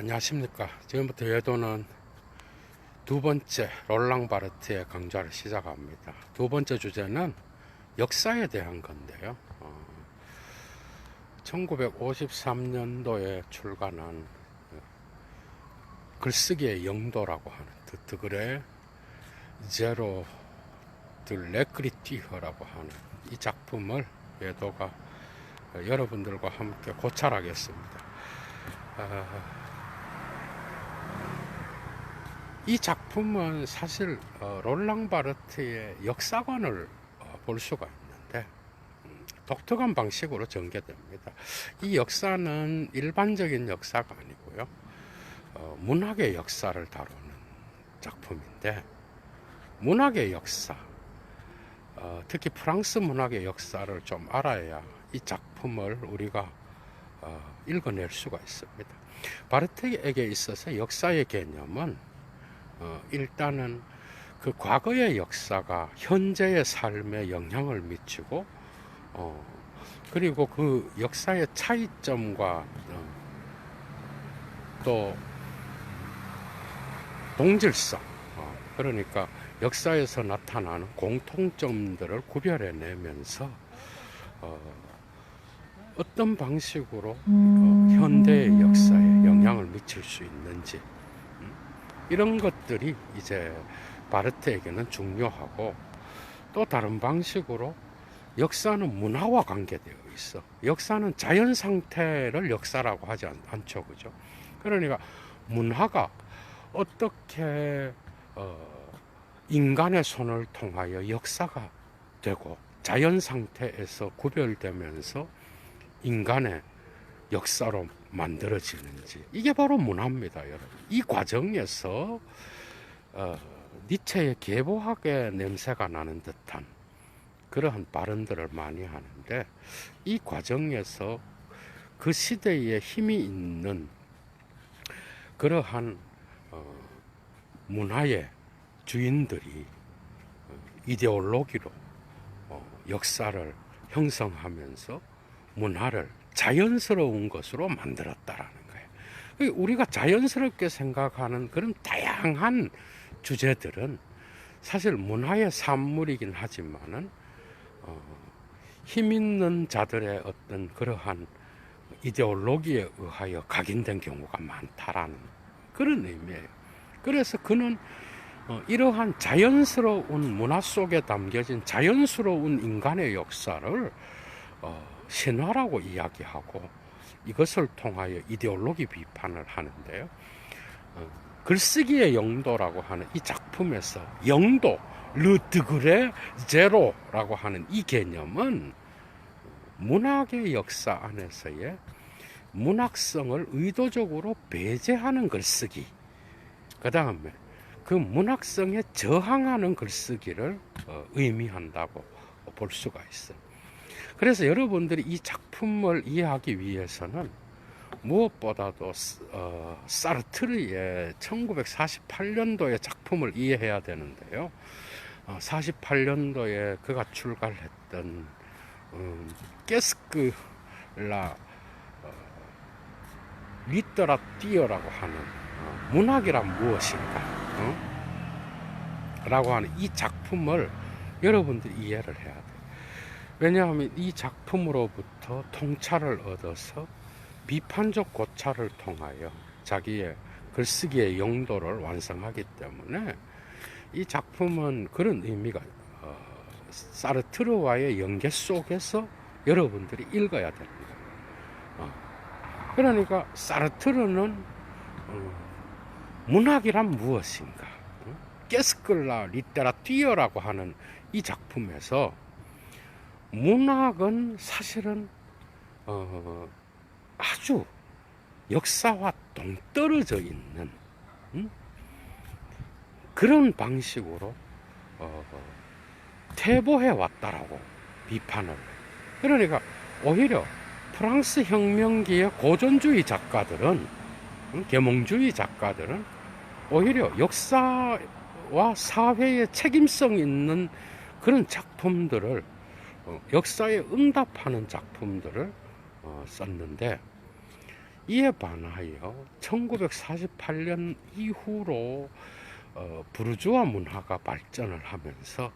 안녕하십니까. 지금부터 외도는 두 번째 롤랑 바르트의 강좌를 시작합니다. 두 번째 주제는 역사에 대한 건데요. 1953년도에 출간한 글쓰기의 영도라고 하는 드그레 제로 드 레크리티허라고 하는 이 작품을 외도가 여러분들과 함께 고찰하겠습니다. 이 작품은 사실 롤랑 바르트의 역사관을 볼 수가 있는데 독특한 방식으로 전개됩니다. 이 역사는 일반적인 역사가 아니고요, 문학의 역사를 다루는 작품인데, 문학의 역사, 특히 프랑스 문학의 역사를 좀 알아야 이 작품을 우리가 읽어낼 수가 있습니다. 바르트에게 있어서 역사의 개념은 일단은 그 과거의 역사가 현재의 삶에 영향을 미치고, 그리고 그 역사의 차이점과 또 동질성, 그러니까 역사에서 나타나는 공통점들을 구별해내면서 어떤 방식으로 현대의 역사에 영향을 미칠 수 있는지, 이런 것들이 이제 바르트에게는 중요하고, 또 다른 방식으로 역사는 문화와 관계되어 있어. 역사는 자연 상태를 역사라고 하지 않죠, 그죠? 그러니까 문화가 어떻게 인간의 손을 통하여 역사가 되고 자연 상태에서 구별되면서 인간의 역사로 만들어지는지, 이게 바로 문화입니다, 여러분. 이 과정에서 니체의 계보학의 냄새가 나는 듯한 그러한 발언들을 많이 하는데, 이 과정에서 그 시대에 힘이 있는 그러한 문화의 주인들이 이데올로기로 역사를 형성하면서 문화를 자연스러운 것으로 만들었다라는 거예요. 우리가 자연스럽게 생각하는 그런 다양한 주제들은 사실 문화의 산물이긴 하지만은 힘 있는 자들의 어떤 그러한 이데올로기에 의하여 각인된 경우가 많다라는 그런 의미예요. 그래서 그는 이러한 자연스러운 문화 속에 담겨진 자연스러운 인간의 역사를 신화라고 이야기하고, 이것을 통하여 이데올로기 비판을 하는데요. 글쓰기의 영도라고 하는 이 작품에서 영도, 르 드그레 제로라고 하는 이 개념은 문학의 역사 안에서의 문학성을 의도적으로 배제하는 글쓰기, 그 다음에 그 문학성에 저항하는 글쓰기를 의미한다고 볼 수가 있어요. 그래서 여러분들이 이 작품을 이해하기 위해서는 무엇보다도 사르트르의 1948년도의 작품을 이해해야 되는데요. 48년도에 그가 출간했던 깨스크라 리터라티어라고 하는 문학이란 무엇인가 라고 하는 이 작품을 여러분들이 이해를 해야 돼요. 왜냐하면 이 작품으로부터 통찰을 얻어서 비판적 고찰을 통하여 자기의 글쓰기의 용도를 완성하기 때문에 이 작품은 그런 의미가 사르트르와의 연계 속에서 여러분들이 읽어야 되는 거예요. 그러니까 사르트르는 문학이란 무엇인가, 깨스클라 리테라티어라고 하는 이 작품에서 문학은 사실은 아주 역사와 동떨어져 있는 그런 방식으로 퇴보해 왔다라고 비판을. 그러니까 오히려 프랑스 혁명기의 고전주의 작가들은, 계몽주의 작가들은 오히려 역사와 사회에 책임성 있는 그런 작품들을, 역사에 응답하는 작품들을 썼는데, 이에 반하여 1948년 이후로 부르주아 문화가 발전을 하면서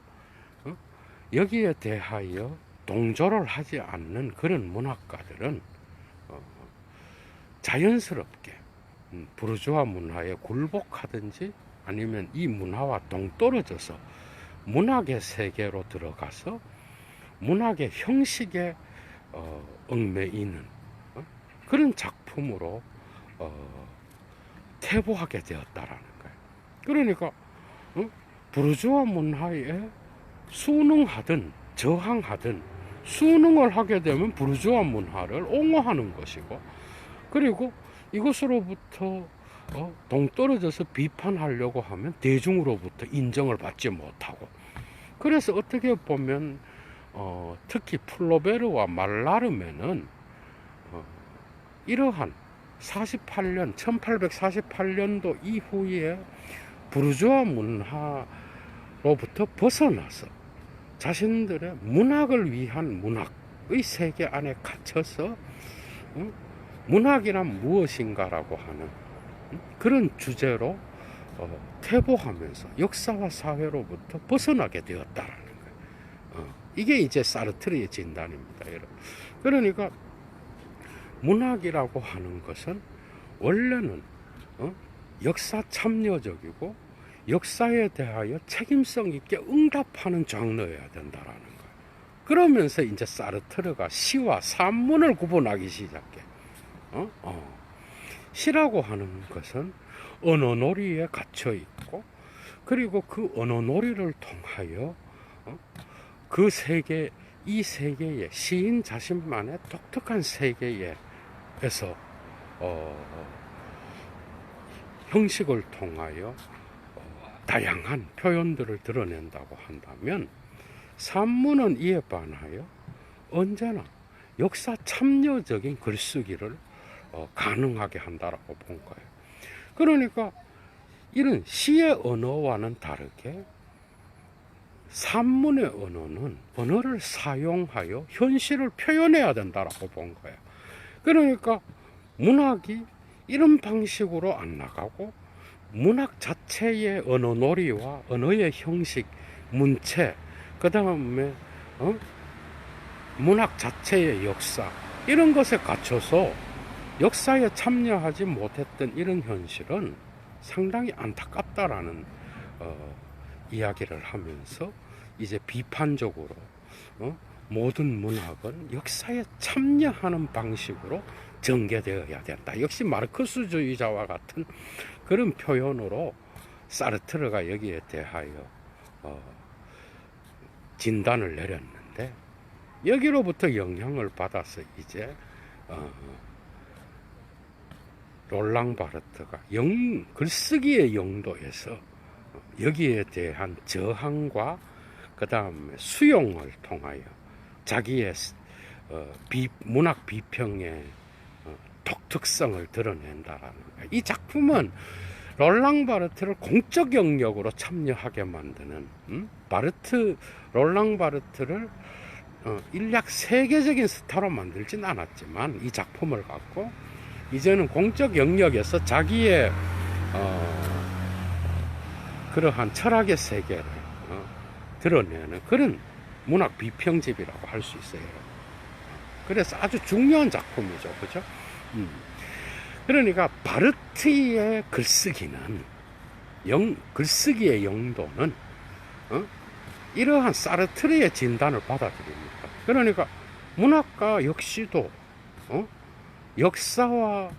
여기에 대하여 동조를 하지 않는 그런 문학가들은 자연스럽게 부르주아 문화에 굴복하든지 아니면 이 문화와 동떨어져서 문학의 세계로 들어가서 문학의 형식에 얽매이는 그런 작품으로 퇴보하게 되었다라는 거예요. 그러니까 부르주아 문화에 순응하든 저항하든 순응을 하게 되면 부르주아 문화를 옹호하는 것이고, 그리고 이것으로부터 동떨어져서 비판하려고 하면 대중으로부터 인정을 받지 못하고, 그래서 어떻게 보면 특히 플로베르와 말라름에는 이러한 1848년도 이후에 부르주아 문화로부터 벗어나서 자신들의 문학을 위한 문학의 세계 안에 갇혀서 문학이란 무엇인가라고 하는 그런 주제로 퇴보하면서 역사와 사회로부터 벗어나게 되었다라는 거예요. 이게 이제 사르트르의 진단입니다, 여러분. 그러니까 문학이라고 하는 것은 원래는 역사 참여적이고 역사에 대하여 책임성 있게 응답하는 장르여야 된다라는 거예요. 그러면서 이제 사르트르가 시와 산문을 구분하기 시작해. 시라고 하는 것은 언어놀이에 갇혀 있고, 그리고 그 언어놀이를 통하여 그 세계, 이 세계에 시인 자신만의 독특한 세계에서 형식을 통하여 다양한 표현들을 드러낸다고 한다면, 산문은 이에 반하여 언제나 역사 참여적인 글쓰기를 가능하게 한다라고 본 거예요. 그러니까 이런 시의 언어와는 다르게 산문의 언어는 언어를 사용하여 현실을 표현해야 된다라고 본 거예요. 그러니까 문학이 이런 방식으로 안 나가고 문학 자체의 언어놀이와 언어의 형식, 문체, 그 다음에 문학 자체의 역사, 이런 것에 갇혀서 역사에 참여하지 못했던 이런 현실은 상당히 안타깝다라는 이야기를 하면서 이제 비판적으로 모든 문학은 역사에 참여하는 방식으로 전개되어야 된다. 역시 마르크스주의자와 같은 그런 표현으로 사르트르가 여기에 대하여 진단을 내렸는데, 여기로부터 영향을 받아서 이제 롤랑 바르트가 글쓰기의 영도에서 여기에 대한 저항과 그 다음에 수용을 통하여 자기의 문학 비평의 독특성을 드러낸다라는 거예요. 이 작품은 롤랑 바르트를 공적 영역으로 참여하게 만드는 롤랑 바르트를 일약 세계적인 스타로 만들진 않았지만, 이 작품을 갖고 이제는 공적 영역에서 자기의 그러한 철학의 세계를 드러내는 그런 문학 비평집이라고 할 수 있어요. 그래서 아주 중요한 작품이죠, 그죠? 그러니까 바르트의 글쓰기는 글쓰기의 영도는 이러한 사르트르의 진단을 받아들입니다. 그러니까 문학가 역시도 역사와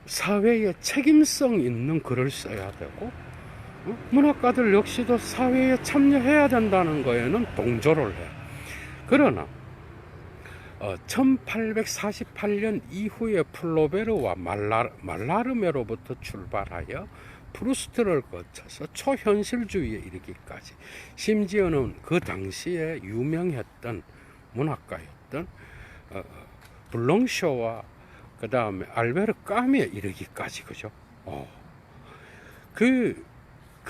사회에 책임성 있는 글을 써야 되고, 문학가들 역시도 사회에 참여해야 된다는 거에는 동조를 해. 그러나 1848년 이후에 플로베르와 말라르메로부터 출발하여 프루스트를 거쳐서 초현실주의에 이르기까지, 심지어는 그 당시에 유명했던 문학가였던 블롱쇼와 그 다음에 알베르 까미에 이르기까지, 그죠? 그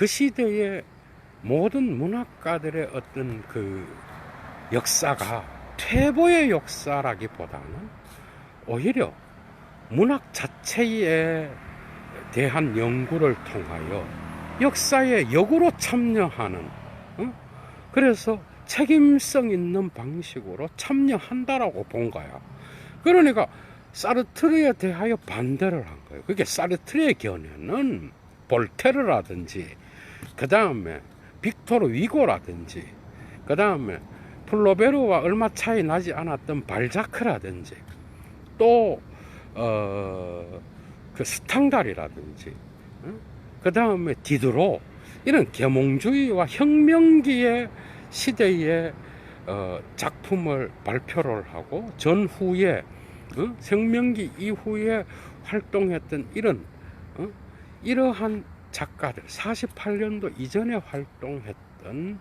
시대의 모든 문학가들의 어떤 그 역사가 퇴보의 역사라기보다는 오히려 문학 자체에 대한 연구를 통하여 역사에 역으로 참여하는, 그래서 책임성 있는 방식으로 참여한다라고 본 거야. 그러니까 사르트르에 대하여 반대를 한 거예요. 그게 사르트르의 견해는 볼테르라든지, 그 다음에 빅토르 위고라든지, 그 다음에 플로베르와 얼마 차이 나지 않았던 발자크라든지, 또 그 스탕달이라든지, 그 다음에 디드로, 이런 계몽주의와 혁명기의 시대의 작품을 발표를 하고 전후에 혁명기 이후에 활동했던 이러한 작가들, 48년도 이전에 활동했던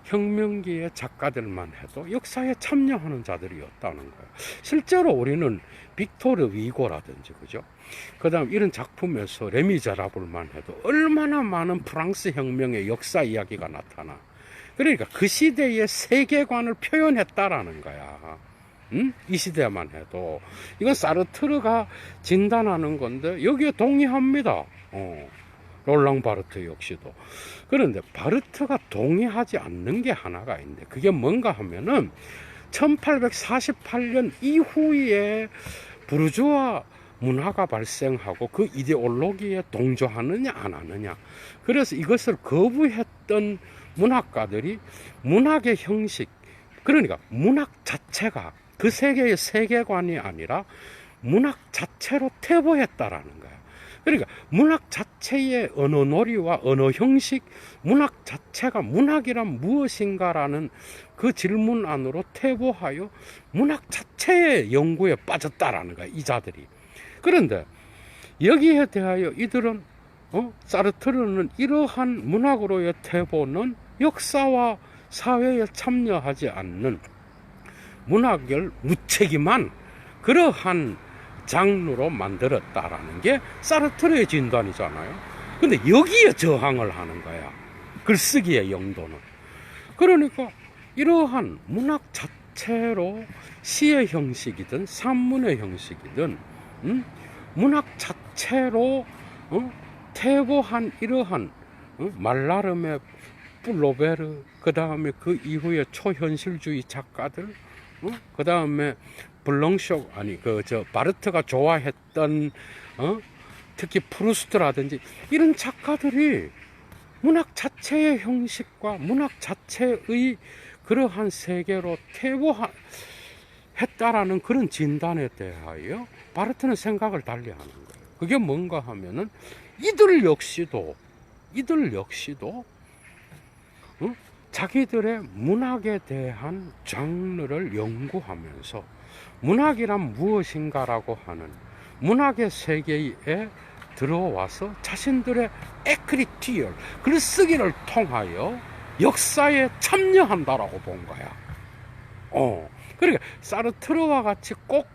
혁명기의 작가들만 해도 역사에 참여하는 자들이었다는 거예요. 실제로 우리는 빅토르 위고라든지, 그죠? 그 다음 이런 작품에서 레미제라블만 해도 얼마나 많은 프랑스 혁명의 역사 이야기가 나타나. 그러니까 그 시대의 세계관을 표현했다라는 거야. 이 시대만 해도. 이건 사르트르가 진단하는 건데 여기에 동의합니다. 롤랑 바르트 역시도. 그런데 바르트가 동의하지 않는 게 하나가 있는데, 그게 뭔가 하면은 1848년 이후에 부르주아 문화가 발생하고 그 이데올로기에 동조하느냐 안 하느냐, 그래서 이것을 거부했던 문학가들이 문학의 형식, 그러니까 문학 자체가 그 세계의 세계관이 아니라 문학 자체로 퇴보했다라는 거야. 그러니까 문학 자체의 언어놀이와 언어 형식, 문학 자체가 문학이란 무엇인가라는 그 질문 안으로 퇴보하여 문학 자체의 연구에 빠졌다라는 거야, 이 자들이. 그런데 여기에 대하여 이들은 사르트르는 이러한 문학으로의 퇴보는 역사와 사회에 참여하지 않는 문학을 무책임한 그러한 장르로 만들었다라는 게 사르트르의 진단이잖아요. 근데 여기에 저항을 하는 거야, 글쓰기의 영도는. 그러니까 이러한 문학 자체로 시의 형식이든 산문의 형식이든 문학 자체로 퇴보한 이러한 말라름의 플로베르, 그 다음에 그 이후에 초현실주의 작가들, 그 다음에 블렁쇼, 바르트가 좋아했던 특히 프루스트라든지 이런 작가들이 문학 자체의 형식과 문학 자체의 그러한 세계로 퇴보했다라는 그런 진단에 대하여 바르트는 생각을 달리하는 거예요. 그게 뭔가 하면은 이들 역시도 자기들의 문학에 대한 장르를 연구하면서 문학이란 무엇인가라고 하는 문학의 세계에 들어와서 자신들의 에크리티얼, 글쓰기를 통하여 역사에 참여한다라고 본 거야. 그러니까 사르트르와 같이 꼭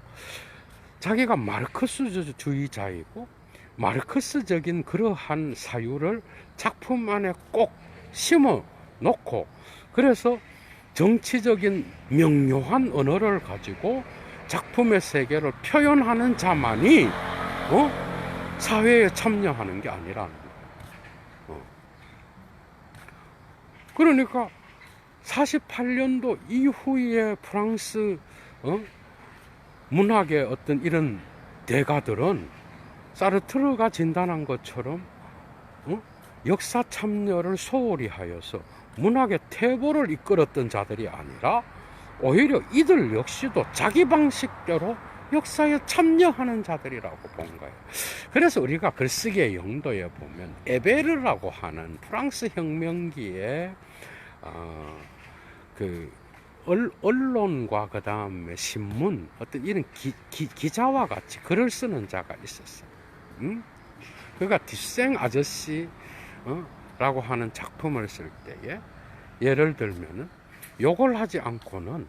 자기가 마르크스주의자이고 마르크스적인 그러한 사유를 작품 안에 꼭 심어 놓고, 그래서 정치적인 명료한 언어를 가지고 작품의 세계를 표현하는 자만이 사회에 참여하는 게 아니라는 거예요. 그러니까 48년도 이후에 프랑스 문학의 어떤 이런 대가들은 사르트르가 진단한 것처럼 역사 참여를 소홀히 하여서 문학의 퇴보를 이끌었던 자들이 아니라 오히려 이들 역시도 자기 방식대로 역사에 참여하는 자들이라고 본 거예요. 그래서 우리가 글쓰기의 영도에 보면 에베르라고 하는 프랑스 혁명기에 그 언론과 그 다음에 신문, 어떤 이런 기자와 같이 글을 쓰는 자가 있었어요. 그러니까 디생 아저씨 라고 하는 작품을 쓸 때에 예를 들면은 욕을 하지 않고는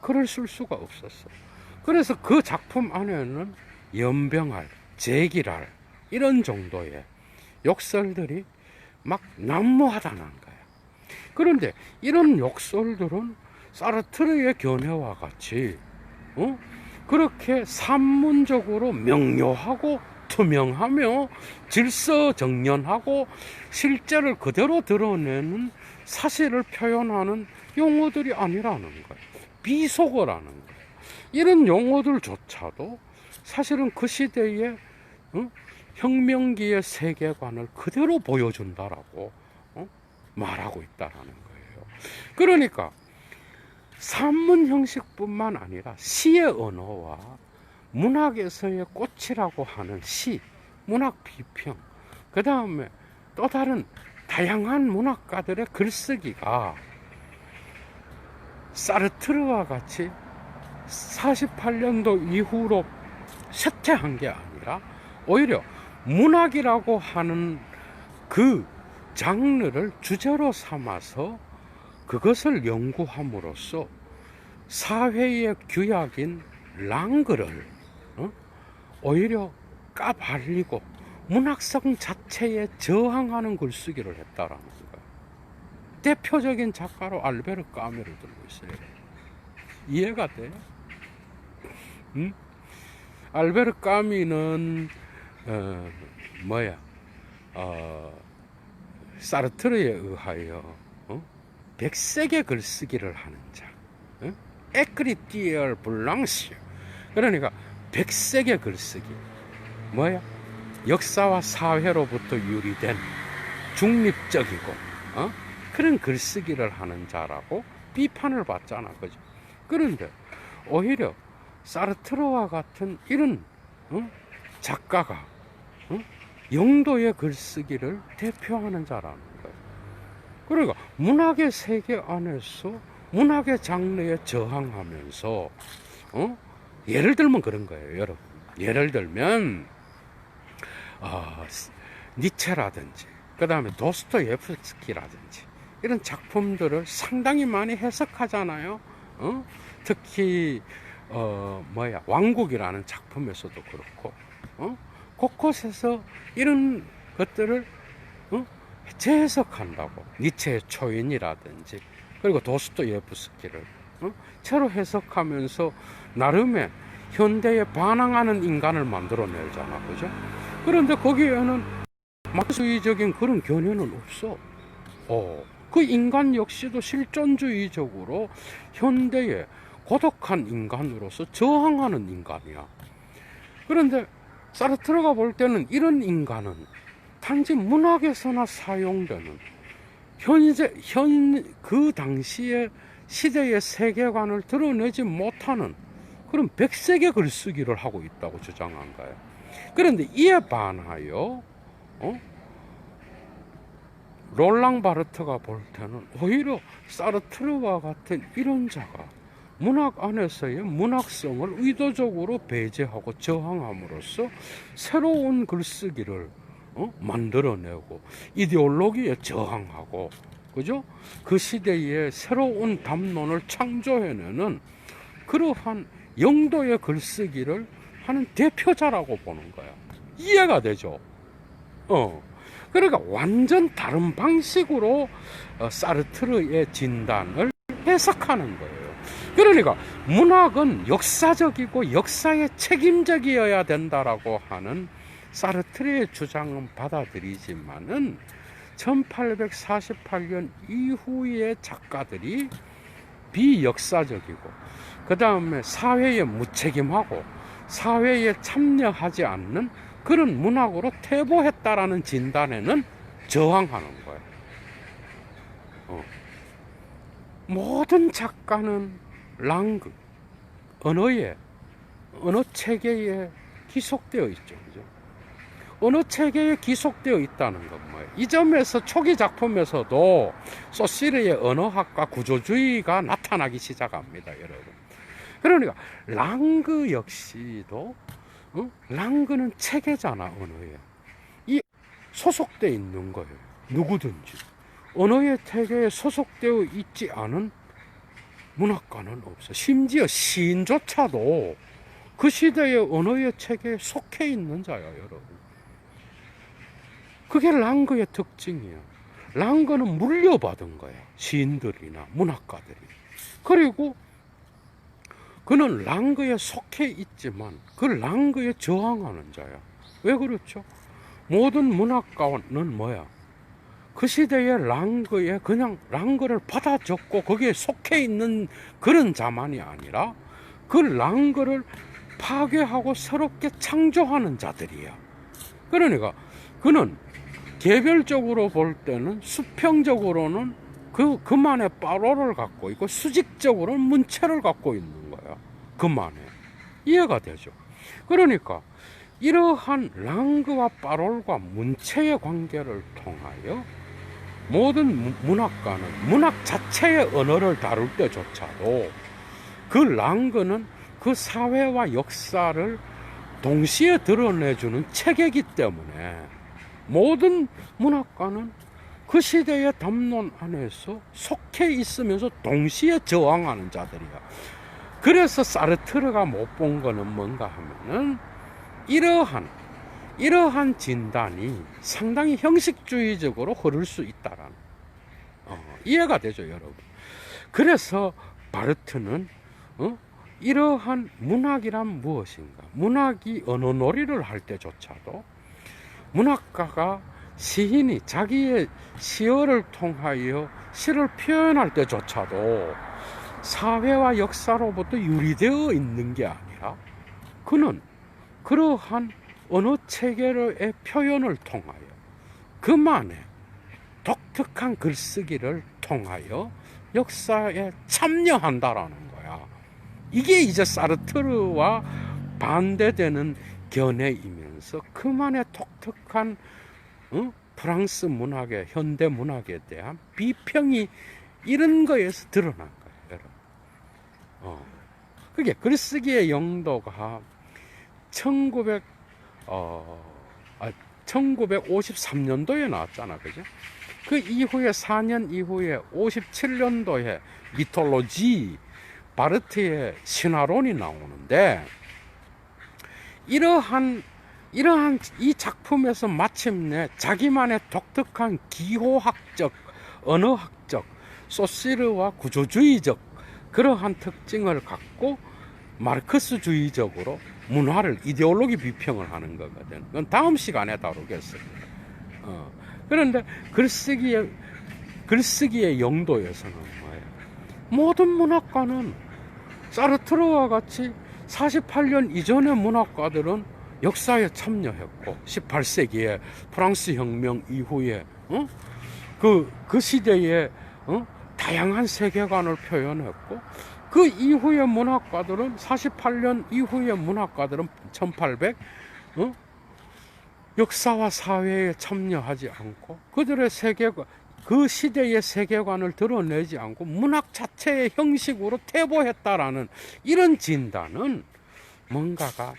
글을 쓸 수가 없었어. 그래서 그 작품 안에는 연병할, 제기랄 이런 정도의 욕설들이 막 난무하다는 거야. 그런데 이런 욕설들은 사르트르의 견해와 같이 그렇게 산문적으로 명료하고 투명하며 질서정연하고 실제를 그대로 드러내는 사실을 표현하는 용어들이 아니라는 거예요. 비속어라는 거예요. 이런 용어들조차도 사실은 그 시대의 혁명기의 세계관을 그대로 보여준다라고 말하고 있다라는 거예요. 그러니까 산문 형식뿐만 아니라 시의 언어와 문학에서의 꽃이라고 하는 시, 문학 비평, 그 다음에 또 다른 다양한 문학가들의 글쓰기가 사르트르와 같이 48년도 이후로 쇠퇴한 게 아니라 오히려 문학이라고 하는 그 장르를 주제로 삼아서 그것을 연구함으로써 사회의 규약인 랑그를 오히려 까발리고 문학성 자체에 저항하는 글쓰기를 했다라는 거예요. 대표적인 작가로 알베르 까뮤를 들고 있어요. 이해가 돼? 알베르 까뮤는 사르트르에 의하여 백색의 글쓰기를 하는 자, 에크리티얼 블랑시, 그러니까 백색의 글쓰기, 역사와 사회로부터 유리된 중립적이고 그런 글쓰기를 하는 자라고 비판을 받잖아, 그죠? 그런데 오히려 사르트르와 같은 이런 작가가 영도의 글쓰기를 대표하는 자라는 거예요. 그러니까 문학의 세계 안에서 문학의 장르에 저항하면서 예를 들면 그런 거예요, 여러분. 예를 들면 니체라든지 그 다음에 도스토예프스키라든지 이런 작품들을 상당히 많이 해석하잖아요. 특히 왕국이라는 작품에서도 그렇고 곳곳에서 이런 것들을 재해석한다고. 니체의 초인이라든지 그리고 도스토예프스키를 새로 해석하면서 나름의 현대에 반항하는 인간을 만들어내잖아, 그죠? 그런데 거기에는 마르크스주의적인 그런 견해는 없어. 그 인간 역시도 실존주의적으로 현대의 고독한 인간으로서 저항하는 인간이야. 그런데 사르트르가 볼 때는 이런 인간은 단지 문학에서나 사용되는 그 당시의 시대의 세계관을 드러내지 못하는 그런 백색의 글쓰기를 하고 있다고 주장한 거예요. 그런데 이에 반하여 롤랑 바르트가 볼 때는 오히려 사르트르와 같은 이런 자가 문학 안에서의 문학성을 의도적으로 배제하고 저항함으로써 새로운 글쓰기를 만들어내고 이데올로기에 저항하고, 그죠? 그 시대에 새로운 담론을 창조해내는 그러한 영도의 글쓰기를 하는 대표자라고 보는 거야. 이해가 되죠? 그러니까 완전 다른 방식으로 사르트르의 진단을 해석하는 거예요. 그러니까 문학은 역사적이고 역사에 책임적이어야 된다라고 하는 사르트르의 주장은 받아들이지만은 1848년 이후의 작가들이 비역사적이고 그 다음에 사회에 무책임하고 사회에 참여하지 않는 그런 문학으로 퇴보했다라는 진단에는 저항하는 거예요. 모든 작가는 랑그, 언어 체계에 기속되어 있죠. 그죠? 언어 체계에 기속되어 있다는 건 뭐예요? 이 점에서 초기 작품에서도 소시르의 언어학과 구조주의가 나타나기 시작합니다, 여러분. 그러니까 랑그 역시도 랑그는 체계잖아, 언어에. 이 소속되어 있는 거예요. 누구든지. 언어의 체계에 소속되어 있지 않은 문학가는 없어. 심지어 시인조차도 그 시대의 언어의 체계에 속해 있는 자야, 여러분. 그게 랑그의 특징이야. 랑그는 물려받은 거야, 시인들이나 문학가들이. 그리고 그는 랑그에 속해 있지만 그 랑그에 저항하는 자야. 왜 그렇죠? 모든 문학가는 뭐야? 그 시대의 랑그에 그냥 랑그를 받아 적고 거기에 속해 있는 그런 자만이 아니라 그 랑그를 파괴하고 새롭게 창조하는 자들이야. 그러니까 그는 개별적으로 볼 때는 수평적으로는 그만의 빠로를 갖고 있고 수직적으로는 문체를 갖고 있는 거야. 그만의. 이해가 되죠? 그러니까 이러한 랑그와 빠롤과 문체의 관계를 통하여 모든 문학가는 문학 자체의 언어를 다룰 때조차도 그 랑그는 그 사회와 역사를 동시에 드러내주는 체계이기 때문에 모든 문학가는 그 시대의 담론 안에서 속해 있으면서 동시에 저항하는 자들이야. 그래서 사르트르가 못 본 거는 뭔가 하면은 이러한 진단이 상당히 형식주의적으로 흐를 수 있다라는 이해가 되죠, 여러분. 그래서 바르트는 이러한 문학이란 무엇인가? 문학이 언어놀이를 할 때조차도 문학가가 시인이 자기의 시어를 통하여 시를 표현할 때조차도 사회와 역사로부터 유리되어 있는 게 아니라 그는 그러한 언어 체계의 표현을 통하여 그만의 독특한 글쓰기를 통하여 역사에 참여한다라는 거야. 이게 이제 사르트르와 반대되는 견해이면서 그만의 독특한 프랑스 문학의 현대 문학에 대한 비평이 이런 거에서 드러난 거예요, 여러분. 그게 글쓰기의 영도가 1953년도에 나왔잖아, 그죠? 그 이후에 4년 이후에 57년도에 미톨로지 바르트의 신화론이 나오는데 이러한 이 작품에서 마침내 자기만의 독특한 기호학적, 언어학적, 소시르와 구조주의적 그러한 특징을 갖고 마르크스주의적으로 문화를 이데올로기 비평을 하는 거거든. 그건 다음 시간에 다루겠습니다. 그런데 글쓰기의 영도에서는 뭐예요? 모든 문학가는 사르트르와 같이 48년 이전의 문학가들은 역사에 참여했고 18세기에 프랑스 혁명 이후에 그 시대에 다양한 세계관을 표현했고 그 이후의 문학가들은 48년 이후의 문학가들은 1800 역사와 사회에 참여하지 않고 그들의 세계관 그 시대의 세계관을 드러내지 않고 문학 자체의 형식으로 퇴보했다라는 이런 진단은 뭔가가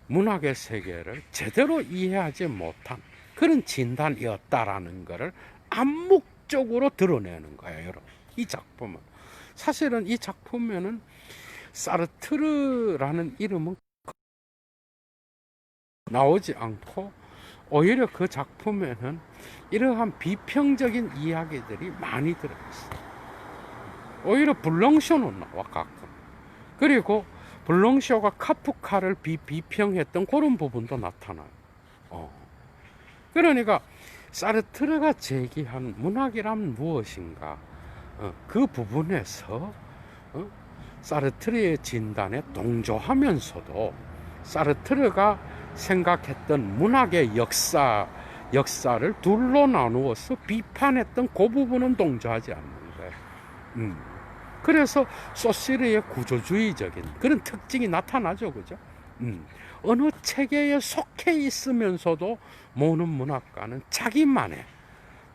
문학의 세계를 제대로 이해하지 못한 그런 진단이었다라는 것을 암묵적으로 드러내는 거예요, 여러분. 이 작품은 사실은 이 작품에는 사르트르라는 이름은 나오지 않고 오히려 그 작품에는 이러한 비평적인 이야기들이 많이 들어있어요. 오히려 블렁쇼는 나와 가끔. 그리고 블렁쇼가 카프카를 비평했던 그런 부분도 나타나요. 그러니까 사르트르가 제기한 문학이란 무엇인가 그 부분에서 사르트르의 진단에 동조하면서도 사르트르가 생각했던 문학의 역사를 둘로 나누어서 비판했던 그 부분은 동조하지 않는 거예요. 그래서 소시르의 구조주의적인 그런 특징이 나타나죠, 그죠? 어느 체계에 속해 있으면서도 모든 문학가는 자기만의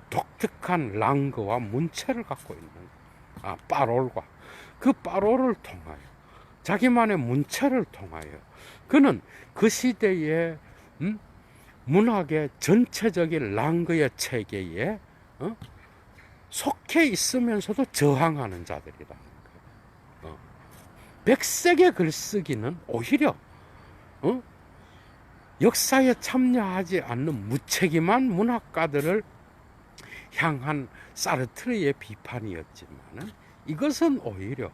독특한 랑그와 문체를 갖고 있는 빠롤과 그 빠롤을 통하여 자기만의 문체를 통하여 그는 그 시대의 문학의 전체적인 랑그의 체계에 속해 있으면서도 저항하는 자들이라는 거예요. 백색의 글쓰기는 오히려 역사에 참여하지 않는 무책임한 문학가들을 향한 사르트르의 비판이었지만 이것은 오히려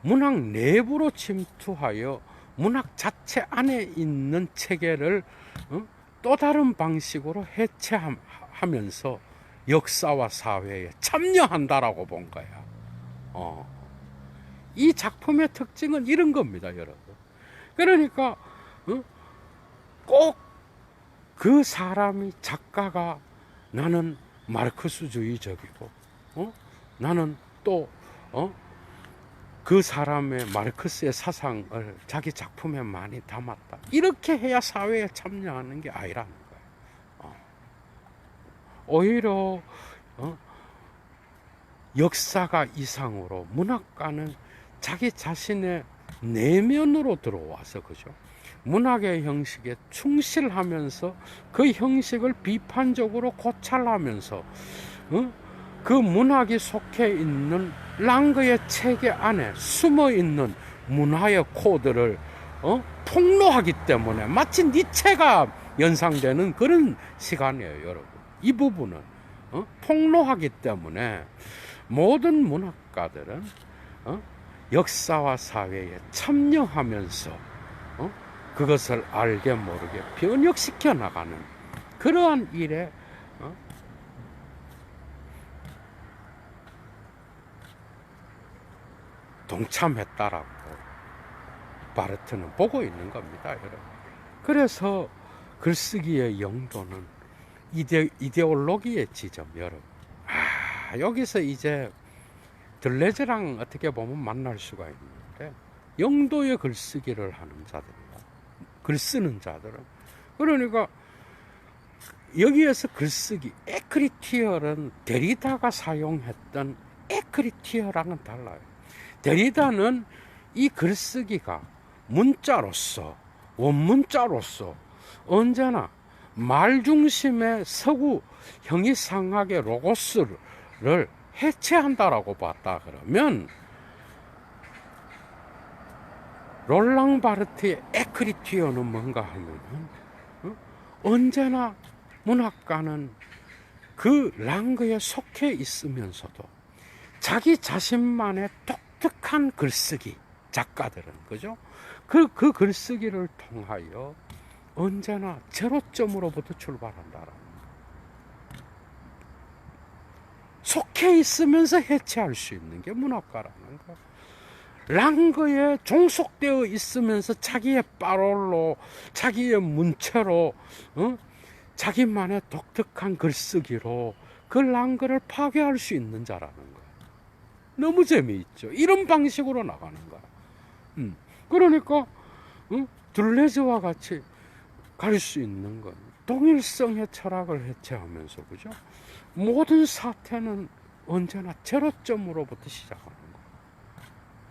문학 내부로 침투하여 문학 자체 안에 있는 체계를 또 다른 방식으로 해체하면서 역사와 사회에 참여한다라고 본 거야. 이 작품의 특징은 이런 겁니다, 여러분. 그러니까 꼭 그 사람이, 작가가 나는 마르크스주의적이고 나는 또 그 사람의 마르크스의 사상을 자기 작품에 많이 담았다, 이렇게 해야 사회에 참여하는 게 아니라는 거예요. 오히려 역사가 이상으로 문학가는 자기 자신의 내면으로 들어와서, 그죠? 문학의 형식에 충실하면서 그 형식을 비판적으로 고찰하면서 그 문학이 속해 있는 랑그의 체계 안에 숨어 있는 문화의 코드를 폭로하기 때문에 마치 니체가 연상되는 그런 시간이에요, 여러분. 이 부분은 폭로하기 때문에 모든 문학가들은 역사와 사회에 참여하면서 그것을 알게 모르게 변혁시켜 나가는 그러한 일에 동참했다라고 바르트는 보고 있는 겁니다, 여러분. 그래서 글쓰기의 영도는 이데올로기의 지점, 여러분. 여기서 이제 들레즈랑 어떻게 보면 만날 수가 있는데, 영도의 글쓰기를 하는 자들이다, 글 쓰는 자들은. 그러니까 여기에서 글쓰기, 에크리티어는 데리다가 사용했던 에크리티어랑은 달라요. 데리다는 이 글쓰기가 문자로서, 원문자로서 언제나 말 중심의 서구 형이상학의 로고스를 해체한다라고 봤다 그러면, 롤랑 바르트의 에크리티어는 뭔가 하면은 언제나 문학가는 그 랑그에 속해 있으면서도 자기 자신만의 독특한 글쓰기, 작가들은, 그죠? 그 글쓰기를 통하여 언제나 제로점으로부터 출발한다라는 거. 속해 있으면서 해체할 수 있는 게 문학가라는 거. 랑그에 종속되어 있으면서 자기의 빠롤로, 자기의 문체로, 자기만의 독특한 글쓰기로 그 랑그를 파괴할 수 있는 자라는 거야. 너무 재미있죠. 이런 방식으로 나가는 거야. 그러니까 둘레즈와 같이 갈 수 있는 건 동일성의 철학을 해체하면서, 그죠? 모든 사태는 언제나 제로점으로부터 시작하는 거야.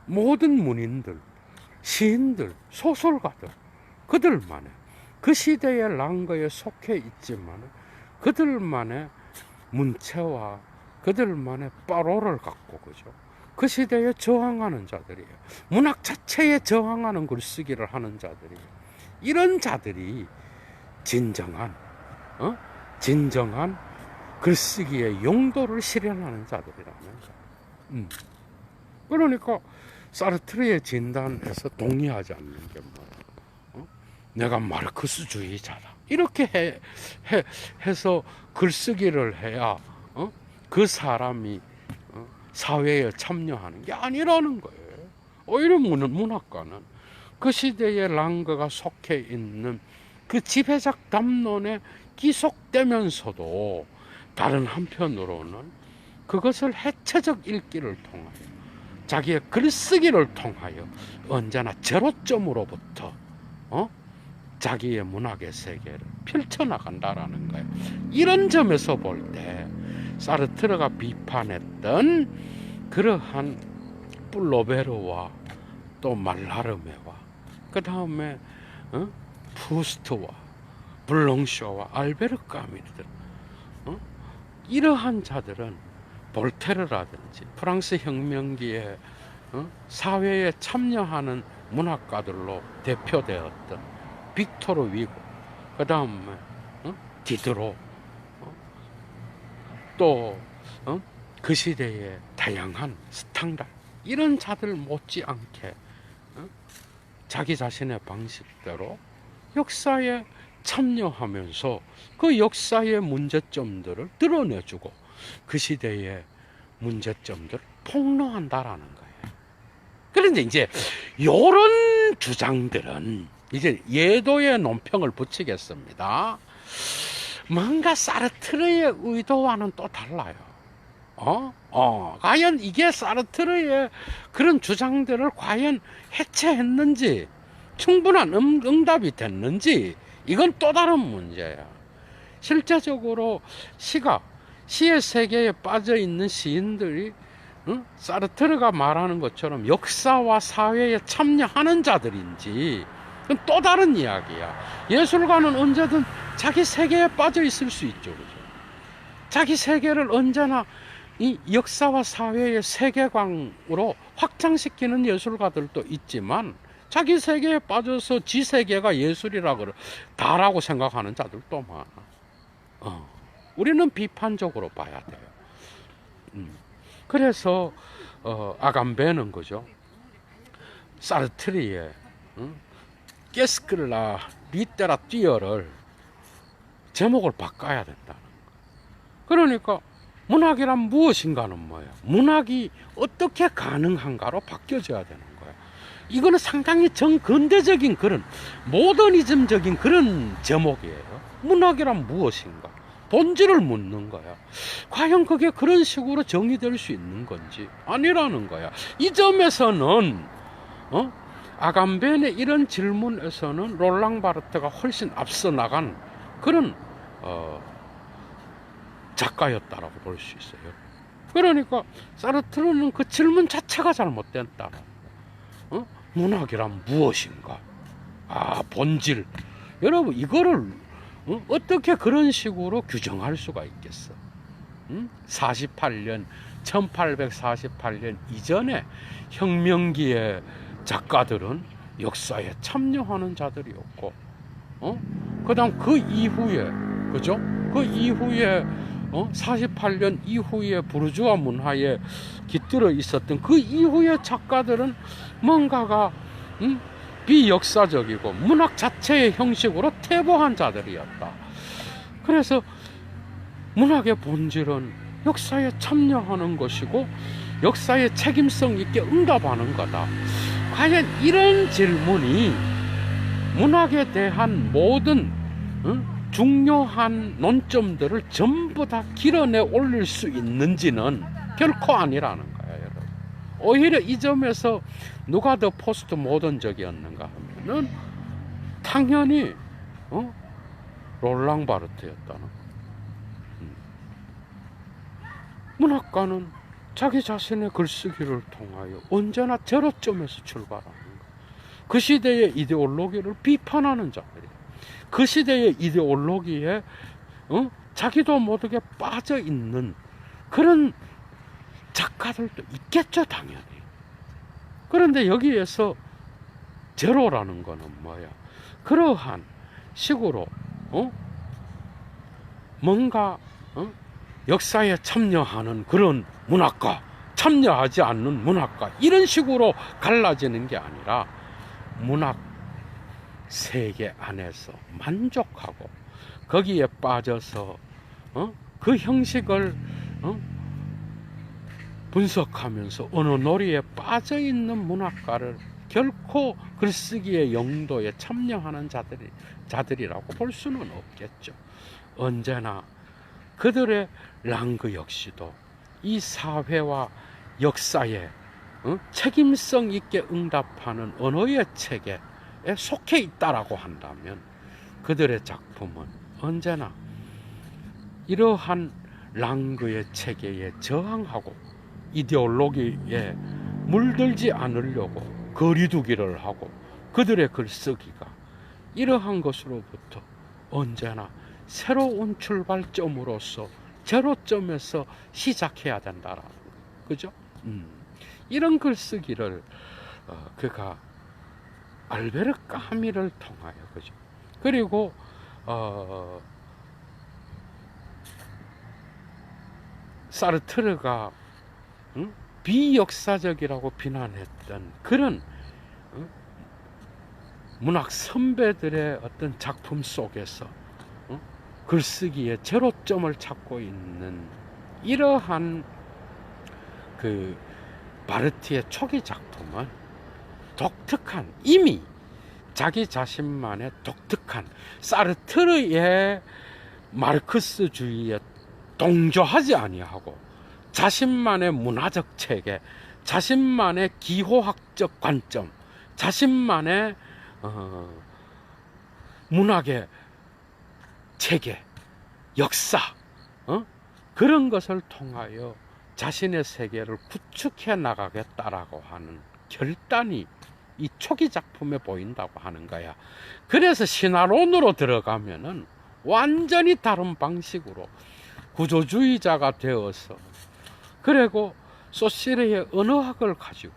모든 문인들, 시인들, 소설가들, 그들만의 그 시대의 랑그에 속해 있지만 그들만의 문체와 그들만의 빠로를 갖고, 그죠? 그 시대에 저항하는 자들이에요. 문학 자체에 저항하는 글쓰기를 하는 자들이에요. 이런 자들이 진정한 글쓰기의 용도를 실현하는 자들이라는 거예요. 그러니까 사르트르의 진단에서 동의하지 않는 게 뭐야? 내가 마르크스주의자다, 이렇게 해서 글쓰기를 해야 그 사람이 사회에 참여하는 게 아니라는 거예요. 오히려 문학가는 그 시대의 랑그가 속해 있는 그 지배적 담론에 기속되면서도 다른 한편으로는 그것을 해체적 읽기를 통하여 자기의 글쓰기를 통하여 언제나 제로점으로부터 자기의 문학의 세계를 펼쳐나간다라는 거예요. 이런 점에서 볼 때 사르트르가 비판했던 그러한 플로베르와 또 말라르메와 그 다음에 푸스트와 블롱쇼와 알베르 까미르들, 이러한 자들은 볼테르라든지 프랑스 혁명기에 사회에 참여하는 문학가들로 대표되었던 빅토르 위고, 그 다음에 디드로, 또 그 시대의 다양한 스탕달, 이런 자들 못지않게 자기 자신의 방식대로 역사에 참여하면서 그 역사의 문제점들을 드러내주고 그 시대의 문제점들을 폭로한다라는 거예요. 그런데 이제 이런 주장들은 이제 예도의 논평을 붙이겠습니다. 뭔가 사르트르의 의도와는 또 달라요. 과연 이게 사르트르의 그런 주장들을 과연 해체했는지, 충분한 응답이 됐는지, 이건 또 다른 문제야. 실제적으로 시의 세계에 빠져 있는 시인들이 사르트르가 말하는 것처럼 역사와 사회에 참여하는 자들인지, 그건 또 다른 이야기야. 예술가는 언제든 자기 세계에 빠져 있을 수 있죠, 그죠? 자기 세계를 언제나 이 역사와 사회의 세계관으로 확장시키는 예술가들도 있지만, 자기 세계에 빠져서 지 세계가 예술이라고 다라고 생각하는 자들도 많아. 우리는 비판적으로 봐야 돼요. 그래서 아감베는 그죠? 사르트르의 깨스클라 리테라뛰어를 제목을 바꿔야 된다는 거. 그러니까 문학이란 무엇인가는 뭐예요? 문학이 어떻게 가능한가로 바뀌어져야 되는 거예요. 이거는 상당히 정근대적인 그런 모더니즘적인 그런 제목이에요. 문학이란 무엇인가? 본질을 묻는 거야. 과연 그게 그런 식으로 정의될 수 있는 건지 아니라는 거야. 이 점에서는 아감벤의 이런 질문에서는 롤랑 바르트가 훨씬 앞서 나간 그런 작가였다라고 볼 수 있어요. 그러니까 사르트르는 그 질문 자체가 잘못됐다. 문학이란 무엇인가? 본질. 여러분 이거를 어떻게 그런 식으로 규정할 수가 있겠어? 1848년 이전에 혁명기의 작가들은 역사에 참여하는 자들이었고, 그다음 그 이후에, 그죠? 그 이후에 48년 이후에 부르주아 문화에 깃들어 있었던 그 이후의 작가들은 뭔가가 비역사적이고 문학 자체의 형식으로 퇴보한 자들이었다. 그래서 문학의 본질은 역사에 참여하는 것이고 역사에 책임성 있게 응답하는 거다. 과연 이런 질문이 문학에 대한 모든 중요한 논점들을 전부 다 길어내 올릴 수 있는지는 결코 아니라는 거예요, 여러분. 오히려 이 점에서 누가 더 포스트 모던적이었는가 하면은 당연히 롤랑 바르트였다는 거예요. 문학가는 자기 자신의 글쓰기를 통하여 언제나 제로점에서 출발하는 거예요. 그 시대의 이데올로기를 비판하는 자들이에요. 그 시대의 이데올로기에 자기도 모르게 빠져 있는 그런 작가들도 있겠죠, 당연히. 그런데 여기에서 제로라는 거는 뭐야? 그러한 식으로 뭔가 역사에 참여하는 그런 문학가, 참여하지 않는 문학가, 이런 식으로 갈라지는 게 아니라 문학 세계 안에서 만족하고 거기에 빠져서 그 형식을 분석하면서 어느 놀이에 빠져있는 문학가를 결코 글쓰기의 영도에 참여하는 자들이라고 볼 수는 없겠죠. 언제나 그들의 랑그 역시도 이 사회와 역사에 책임성 있게 응답하는 언어의 체계에 속해 있다라고 한다면 그들의 작품은 언제나 이러한 랑그의 체계에 저항하고 이데올로기에 물들지 않으려고 거리두기를 하고 그들의 글쓰기가 이러한 것으로부터 언제나 새로운 출발점으로서 제로점에서 시작해야 된다라는 거죠. 그죠? 이런 글쓰기를 그가 알베르 까미를 통하여, 그죠? 그리고 사르트르가 비역사적이라고 비난했던 그런 문학 선배들의 어떤 작품 속에서 글쓰기에 제로점을 찾고 있는 이러한 그 바르트의 초기 작품은 독특한, 이미 자기 자신만의 독특한 사르트르의 마르크스주의에 동조하지 아니하고 자신만의 문화적 체계, 자신만의 기호학적 관점, 자신만의 문학의 체계, 역사, 그런 것을 통하여 자신의 세계를 구축해 나가겠다라고 하는 결단이 이 초기 작품에 보인다고 하는 거야. 그래서 신화론으로 들어가면은 완전히 다른 방식으로 구조주의자가 되어서, 그리고 소시르의 언어학을 가지고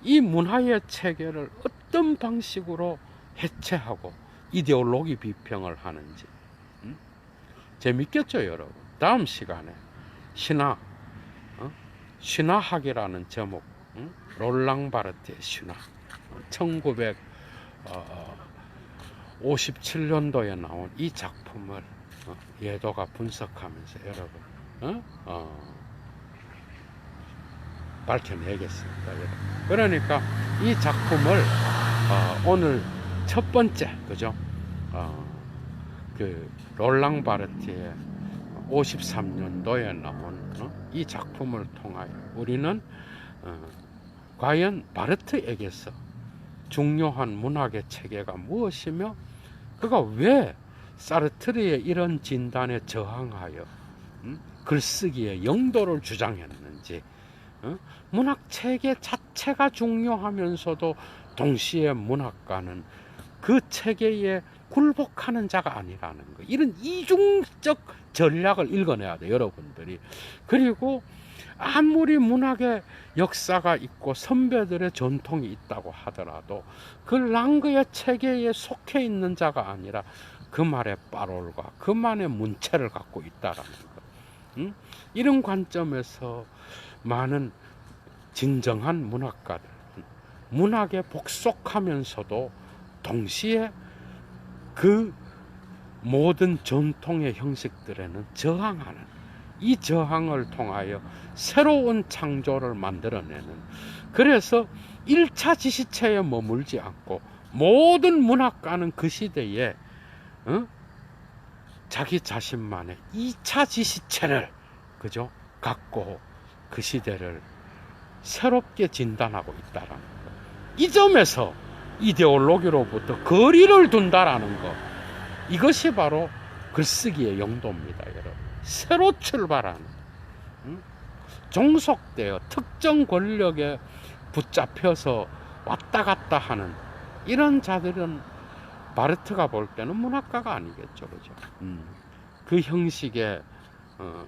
이 문화의 체계를 어떤 방식으로 해체하고 이데올로기 비평을 하는지 재밌겠죠, 여러분. 다음 시간에 신화학이라는 제목, 롤랑 바르트의 신화, 1957년도에 나온 이 작품을 예도가 분석하면서 여러분 밝혀내겠습니다, 여러분. 그러니까 이 작품을 오늘 첫 번째, 그죠? 그 롤랑 바르트의 53년도에 나온 이 작품을 통하여 우리는 과연 바르트에게서 중요한 문학의 체계가 무엇이며 그가 왜 사르트르의 이런 진단에 저항하여 글쓰기의 영도를 주장했는지, 문학 체계 자체가 중요하면서도 동시에 문학가는 그 체계에 굴복하는 자가 아니라는 거, 이런 이중적 전략을 읽어내야 돼, 여러분들이. 그리고 아무리 문학의 역사가 있고 선배들의 전통이 있다고 하더라도 그 랑그의 체계에 속해 있는 자가 아니라 그말의 파롤과 그만의 문체를 갖고 있다라는 것. 이런 관점에서 많은 진정한 문학가들, 문학에 복속하면서도 동시에 그 모든 전통의 형식들에는 저항하는, 이 저항을 통하여 새로운 창조를 만들어내는, 그래서 1차 지시체에 머물지 않고 모든 문학가는 그 시대에 자기 자신만의 2차 지시체를, 그죠? 갖고 그 시대를 새롭게 진단하고 있다라는 거. 이 점에서 이데올로기로부터 거리를 둔다라는 거, 이것이 바로 글쓰기의 용도입니다, 여러분. 새로 출발하는, 종속되어 특정 권력에 붙잡혀서 왔다 갔다 하는 이런 자들은 바르트가 볼 때는 문학가가 아니겠죠, 그죠? 그 형식에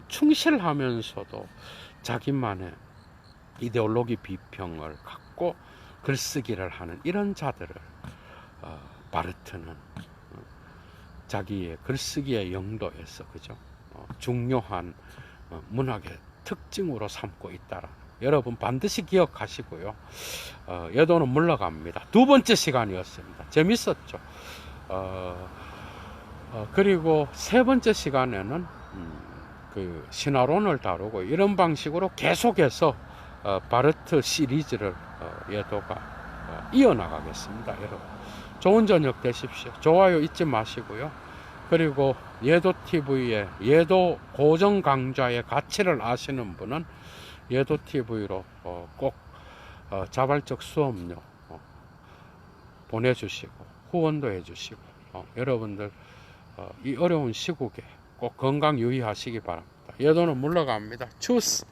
충실하면서도 자기만의 이데올로기 비평을 갖고 글쓰기를 하는 이런 자들을 바르트는 자기의 글쓰기의 영도에서, 그죠? 중요한 문학의 특징으로 삼고 있다라. 여러분 반드시 기억하시고요. 예도는 물러갑니다. 두 번째 시간이었습니다. 재밌었죠? 그리고 세 번째 시간에는 그 신화론을 다루고 이런 방식으로 계속해서 바르트 시리즈를 예도가 이어나가겠습니다, 여러분. 좋은 저녁 되십시오. 좋아요 잊지 마시고요. 그리고 예도TV의 예도 고정 강좌의 가치를 아시는 분은 예도TV로 꼭 자발적 수업료 보내주시고 후원도 해주시고 여러분들 이 어려운 시국에 꼭 건강 유의하시기 바랍니다. 예도는 물러갑니다. 추스.